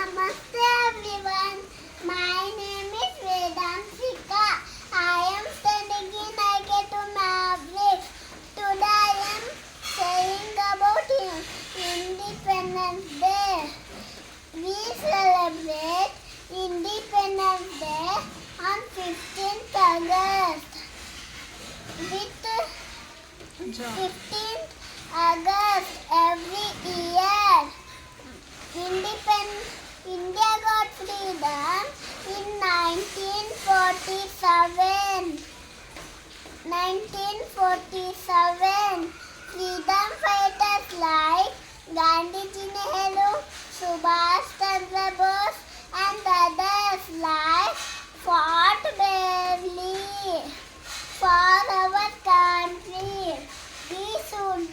Namaste everyone. My name is Vedantika. I am studying in IK2 Maverick. Today I am saying about Independence Day. We celebrate Independence Day on 15th August. With 15th August every year, India got freedom in 1947. 1947. Freedom fighters like Gandhiji Nehru, Subhash Chandra Bose, and others like fought bravely for our country. We should